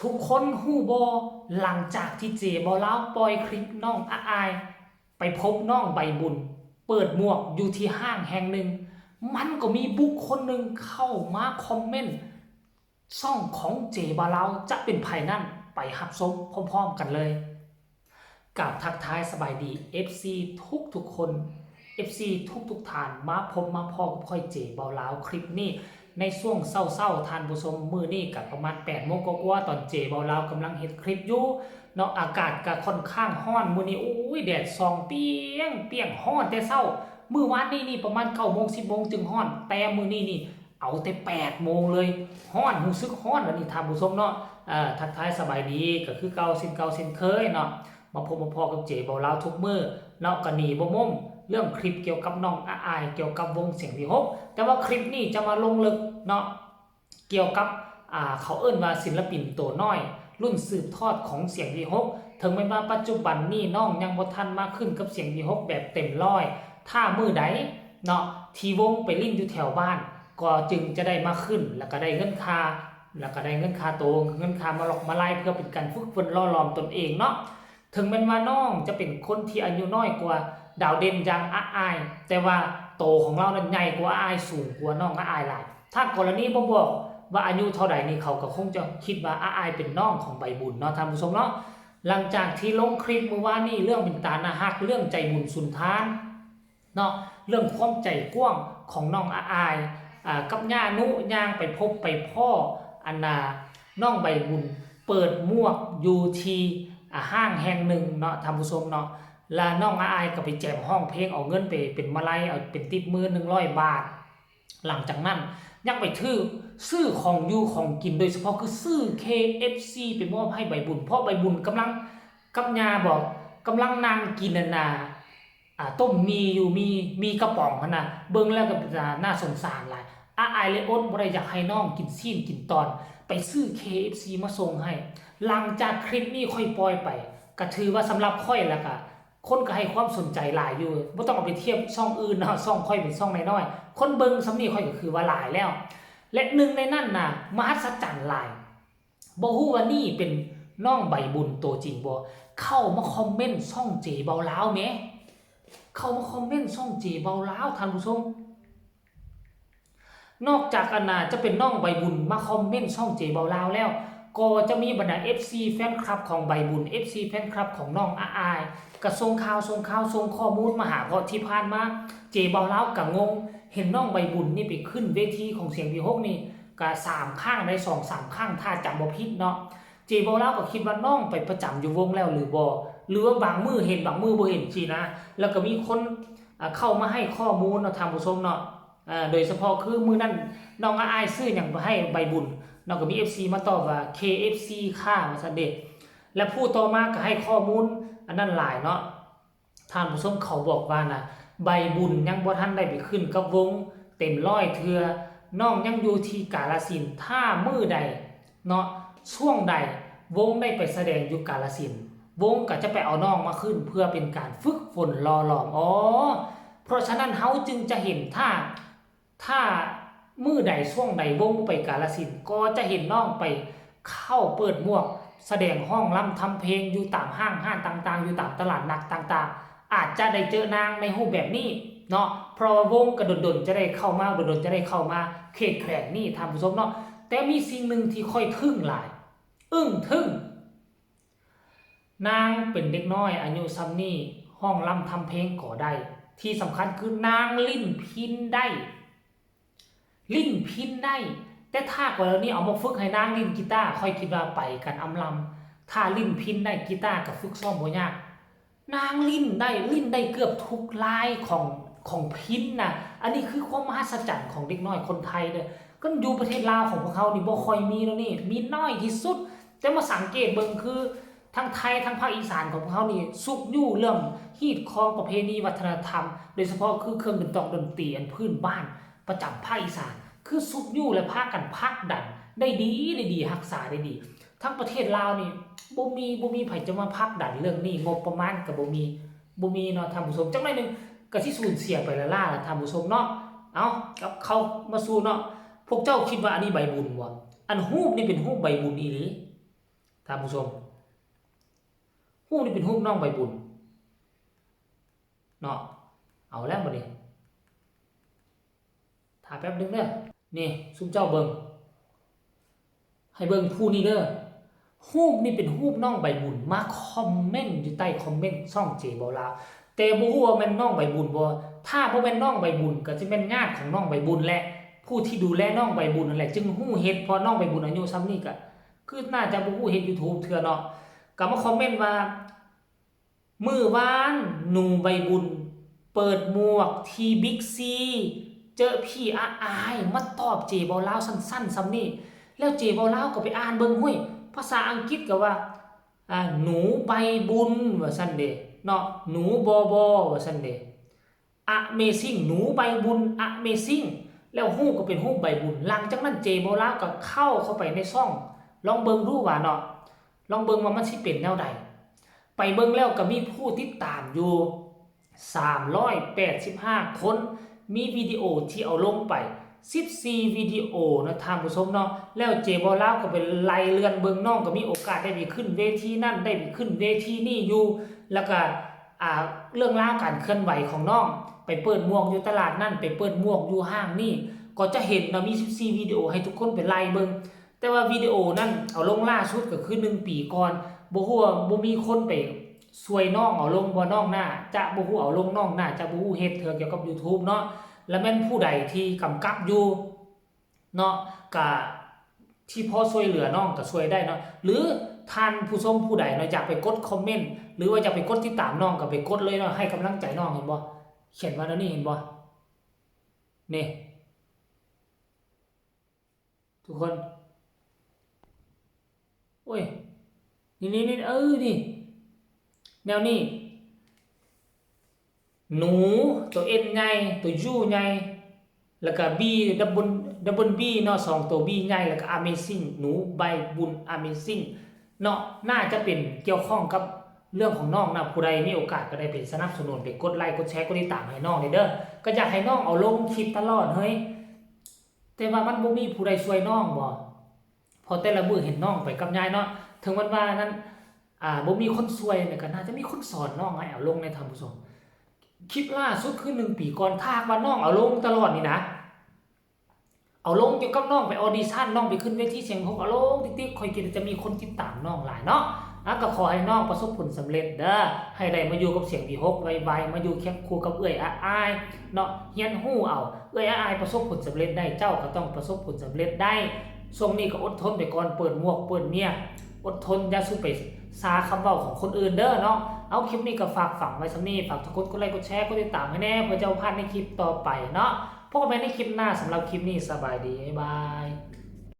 ทุกคนฮู้บ่หลังจากที่เจบ่าวลาวปล่อยคลิปน้องอายไปพบน้องใบบุญเปิดหมวกอยู่ที่ห้างแห่งหนึ่งมันก็มีบุคคลหนึ่งเข้ามาคอมเมนต์ช่องของเจบ่าวลาวจะเป็นไผนั่นไปรับชมพร้อมๆกันเลยกับทักทายสบายดี FC ทุกคน FC ทุกท่านมาพบมาพอกับค่อยเจบ่าวลาวคลิปนี้ในช่วงเศร้าๆทานผู้ชมมื้อนี้กับประมาณ 8 โมงกว่าๆตอนเจบ่าวลาวกำลังเฮ็ดคลิปอยู่เนาะอากาศก็ค่อนข้างร้อนมื้อนี้โอ้ยแดดส่องเปียงร้อนแต่เช้ามื้อวานนี้นี่ประมาณ 9 โมง 10 โมงจึงร้อนแต่มื้อนี้นี่เอาแต่ 8 โมงเลยร้อนรู้สึกร้อนแล้วนี่ท่านผู้ชมเนาะทักทายสบายดีก็คือเก่าเช่นเคยเนาะมาพบมาพอกับเจบ่าวลาวทุกมื้อเนาะก็หนีบ่มุมเรื่องคลิปเกี่ยวกับน้องอายเกี่ยวกับวงเสียงวิหกแต่ว่าคลิปนี้จะมาลงลึกเนาะเกี่ยวกับเขาเอิ้นว่าศิลปินตัวน้อยรุ่นสืบทอดของเสียงวิหกถึงแม้ว่าปัจจุบันนี้น้องยังบ่ทันมาขึ้นกับเสียงวิหกแบบเต็มร้อยถ้ามื้อใดเนาะที่วงไปลิ้นอยู่แถวบ้านก็จึงจะได้มาขึ้นแล้วก็ได้เงินค่าโตเงินค่ามาหลอกมาไล่เพื่อเป็นการฝึกฝนล่อหลอมตนเองเนาะถึงแม้ว่าน้องจะเป็นคนที่อายุน้อยกว่าดาวเด่นอย่างอายแต่ว่าโตของเรานั้นใหญ่กว่าอายสูงกว่าน้องอายหลายถ้ากรณีบ่บอกว่าอายุเท่าใดนี่เขาก็คงจะคิดว่าอายเป็นน้องของใบบุญเนาะท่านผู้ชมเนาะหลังจากที่ลงคลิปเมื่อวานนี้เรื่องเป็นตาหน้าฮักเรื่องใจบุญสุนทานเนาะเรื่องความใจกว้างของน้องอายกับย่านุย่างไปพบไปพ่ออันน้องใบบุญเปิดหมวกอยู่ที่ห้างแห่งหนึ่งเนาะท่านผู้ชมเนาะแล้วน้องอายก็ไปแจมห้องเพลงเอาเงินไปเป็นมาลัยเอาเป็นติปมือ100 บาทหลังจากนั้นยังไปซื้อของอยู่ของกินโดยเฉพาะคือซื้อ KFC ไปมอบให้ใบบุญเพราะใบบุญกำลังกับยาบอกกำลังนั่งกินต้มมีอยู่มีกระป๋องนะเบิ่งแล้วก็น่าสงสารหลายอายเลยอดบ่ได้อยากให้น้องกินซีนกินตอนไปซื้อ KFC มาส่งให้หลังจากคลิปนี้ค่อยปล่อยไปก็ถือว่าสำหรับค่อยแล้วก็คนก็ให้ความสนใจหลายอยู่บ่ต้องเอาไปเทียบช่องอื่นเนาะช่องค่อยเป็นช่องน้อยๆคนเบิ่งสำนี้ค่อยก็คือว่าหลายแล้วและหนึ่งในนั้นน่ะมหัศจรรย์หลายบ่ฮู้ว่านี่เป็นน้องใบบุญตัวจริงบ่เข้ามาคอมเมนต์ช่องเจเบาลาวแหมเข้ามาคอมเมนต์ช่องเจเบาลาวท่านผู้ชมนอกจากจะเป็นน้องใบบุญมาคอมเมนต์ช่องเจเบาลาวแล้วก็จะมีบรรดา FC แฟนคลับของใบบุญ FC แฟนคลับของน้องอายก็ส่งข่าวส่งข้อมูลมาหาเพราะที่ผ่านมาเจเบาลาวก็งงเห็นน้องใบบุญนี่ไปขึ้นเวทีของเสียงวีหกนี่ก็3ข้างได้2-3ข้างถ้าจำบ่ผิดเนาะเจเบาลาวก็คิดว่าน้องไปประจำอยู่วงแล้วหรือบ่หรือว่าบางมือเห็นบางมือบ่เห็นสินะแล้วก็มีคนเข้ามาให้ข้อมูลเนาะท่านผู้ชมเนาะโดยเฉพาะคือมือนั้นน้องอายซื้อหยังบ่ให้ใบบุญนอกจากมี FC มาตอบว่า KFC ค่ามาซะเด็ดและผู้ต่อมาก็ให้ข้อมูลอันนั้นหลายเนาะท่านผู้ชมเขาบอกว่านะใบบุญยังบ่ทันได้ไปขึ้นกับวงเต็มร้อยเทื่อน้องยังอยู่ที่กาฬสินธุ์ถ้ามื้อใดเนาะช่วงใดวงได้ไปแสดงอยู่กาฬสินธุ์วงก็จะไปเอาน้องมาขึ้นเพื่อเป็นการฝึกฝนรอหลอมเพราะฉะนั้นเฮาจึงจะเห็นถ้ามื้อใดช่วงใดวงไปกาฬสินธุ์ก็จะเห็นน้องไปเข้าเปิดหมวกแสดงห้องรำทำเพลงอยู่ตามห้างต่างๆอยู่ตามตลาดนัดต่างๆอาจจะได้เจอนางในรูปแบบนี้เนาะเพราะว่าวงกระดนจะได้เข้ามาเขตแขวงนี่ท่านผู้ชมเนาะแต่มีสิ่งหนึ่งที่ค่อยทึ่งหลายทึ่งนางเป็นเด็กน้อยอายุซ้ำนี่ห้องรำทำเพลงก็ได้ที่สำคัญคือนางลิ้นพินได้แต่ถ้ากรณีเอามาฝึกให้นางลิ้นกีตาร์ค่อยคิดว่าไปกันอำลำถ้าลิ้นพินได้กีตาร์กับฝึกซ้อมบ่ยากนางลิ้นได้เกือบทุกลายของพินนะอันนี้คือความมหัศจรรย์ของเด็กน้อยคนไทยเด้อก็อยู่ประเทศลาวของพวกเขานี่บ่ค่อยมีแล้วนี่มีน้อยที่สุดแต่มาสังเกตเบิ่งคือทั้งไทยทั้งภาคอีสานของพวกเขานี่สุกอยู่เรื่องฮีดคองประเพณีวัฒนธรรมโดยเฉพาะคือเครื่องดนตรีอันพื้นบ้านประจำภาคอีสานคือสุกอยู่และพากันพักดันได้ดีรักษาได้ดีทั้งประเทศลาวนี่บ่มีไผจะมาพักดันเรื่องนี้งบประมาณก็บ่มีเนาะท่านผู้ชมจังได๋นึงก็สิสูญเสียไปละล่ะท่านผู้ชมเนาะเอากับเขามาสู่เนาะพวกเจ้าคิดว่าอันนี้ใบบุญบ่อันรูปนี่เป็นรูปใบบุญอีหลี ท่านผู้ชมรูปนี้เป็นรูปน้องใบบุญเนาะเอาแล้วมาดิถ่ายแป๊บนึงเด้อนี่ซุ่มเจ้าเบิงให้เบิงผู้นี้เด้อรูปนี่เป็นรูปน้องใบบุญมาคอมเมนต์อยู่ใต้คอมเมนต์ช่องเจบ่ลาวแต่บ่ฮู้ว่าแม่นน้องใบบุญบ่ถ้าบ่แม่นน้องใบบุญก็สิเป็นญาติของน้องใบบุญแหละผู้ที่ดูแลน้องใบบุญนั่นแหละจึงฮู้เฮ็ดพอน้องใบบุญอายุซ้ำนี้ก็คือน่าจะบ่ฮู้เฮ็ด YouTube เทื่อเนาะก็มาคอมเมนต์ว่ามื้อวานหนูใบบุญเปิดหมวกที่บิ๊กซีเจอพี่อายมาตอบเจบ่ลาวสั้นๆซ้ำนี้แล้วเจบ่ลาวก็ไปอ่านเบิ่งห้วยภาษาอังกฤษก็ว่าหนูใบบุญว่าซั่นเด้เนาะหนูบอบอว่าซั่นเด้ Amazing หนูใบบุญ Amazing แล้วฮู้ก็เป็นฮู้ใบบุญหลังจากนั้นเจบ่ลาวก็เข้าไปในช่องลองเบิ่งดูว่าเนาะลองเบิ่งว่ามันสิเป็นแนวใดไปเบิ่งแล้วก็มีผู้ติดตามอยู่385คนมีวิดีโอที่เอาลงไป14วิดีโอนะท่านผู้ชมเนาะแล้วเจบ่ลาวก็ไปไล่เลื่อนเบิ่งน้องก็มีโอกาสได้ไปขึ้นเวทีนั่นได้ไปขึ้นเวทีนี่อยู่แล้วก็เรื่องราวการเคลื่อนไหวของน้องไปเปิดหมวกอยู่ตลาดนั่นไปเปิดหมวกอยู่ห้างนี่ก็จะเห็นนะมี14วิดีโอให้ทุกคนไปไล่เบิ่งแต่ว่าวิดีโอนั้นเอาลงล่าสุดก็คือ1ปีก่อนบ่ฮู้ว่าบ่มีคนไปช่วยน้องเอาลงบ่น้องหน้าจะบ่ฮู้เอาลงน้องหน้าจะบ่ฮู้เฮ็ดเกี่ยวกับ YouTube เนาะแล้วแม่นผู้ใดที่กำกับอยู่เนาะก็ที่พอช่วยเหลือน้องก็ช่วยได้เนาะหรือท่านผู้ชมผู้ใดเนาะอยากไปกดคอมเมนต์หรือว่าอยากไปกดติดตามน้องก็ไปกดเลยเนาะให้กำลังใจน้องเห็นบ่เขียนว่าแล้วนี่เห็นบ่นี่ทุกคนโอ้ยนี่นี่แนวนี้หนูตัว N ใหญ่ตัว U ใหญ่แล้วก็ B double B เนาะ2ตัว B ใหญ่แล้วก็ Amazing หนูใบบุญ Amazing เนาะน่าจะเป็นเกี่ยวข้องกับเรื่องของน้องนะผู้ใดมีโอกาสก็ได้ไปสนับสนุนไปกดไลค์กดแชร์กดติดตามให้น้องเด้อก็อยากให้น้องเอาลงคลิปตลอดเฮ้ยแต่ว่ามันบ่มีผู้ใดช่วยน้องบ่พอแต่ละมื้อเห็นน้องไปกับยายเนาะถึงวันว่านั้นบ่มีคนช่วยเนี่ยก็น่าจะมีคนสอนน้องให้เอาลงในท่านผู้ชมคลิปล่าสุดคือ1ปีก่อนถ้าว่าน้องเอาลงตลอดนี่นะเอาลงเกี่ยวกับน้องไปออดิชั่นน้องไปขึ้นเวทีเสียงเอาลงติ๊กๆค่อยคิดจะมีคนติดตามน้องหลายเนาะก็ขอให้น้องประสบผลสำเร็จเด้อให้ได้มาอยู่กับเสียงที่6ไวๆมาอยู่แคบคู่กับเอื้อยอายเนาะเฮียนฮู้เอาเอื้อยอายประสบผลสำเร็จได้เจ้าก็ต้องประสบผลสำเร็จได้ช่วงนี้ก็อดทนไปก่อนเปิดหมวกเปิดเมียอดทนอย่าสู้ไปซาคำเว้าของคนอื่นเด้อเนาะเอาคลิปนี้ก็ฝากฝังไว้ซำนี้ฝากทุกคนกดไลค์กดแชร์กดติดตามให้แน่เพื่อจะพลาดในคลิปต่อไปเนาะพบกันใหม่ในคลิปหน้าสำหรับคลิปนี้สบายดีบ๊ายบาย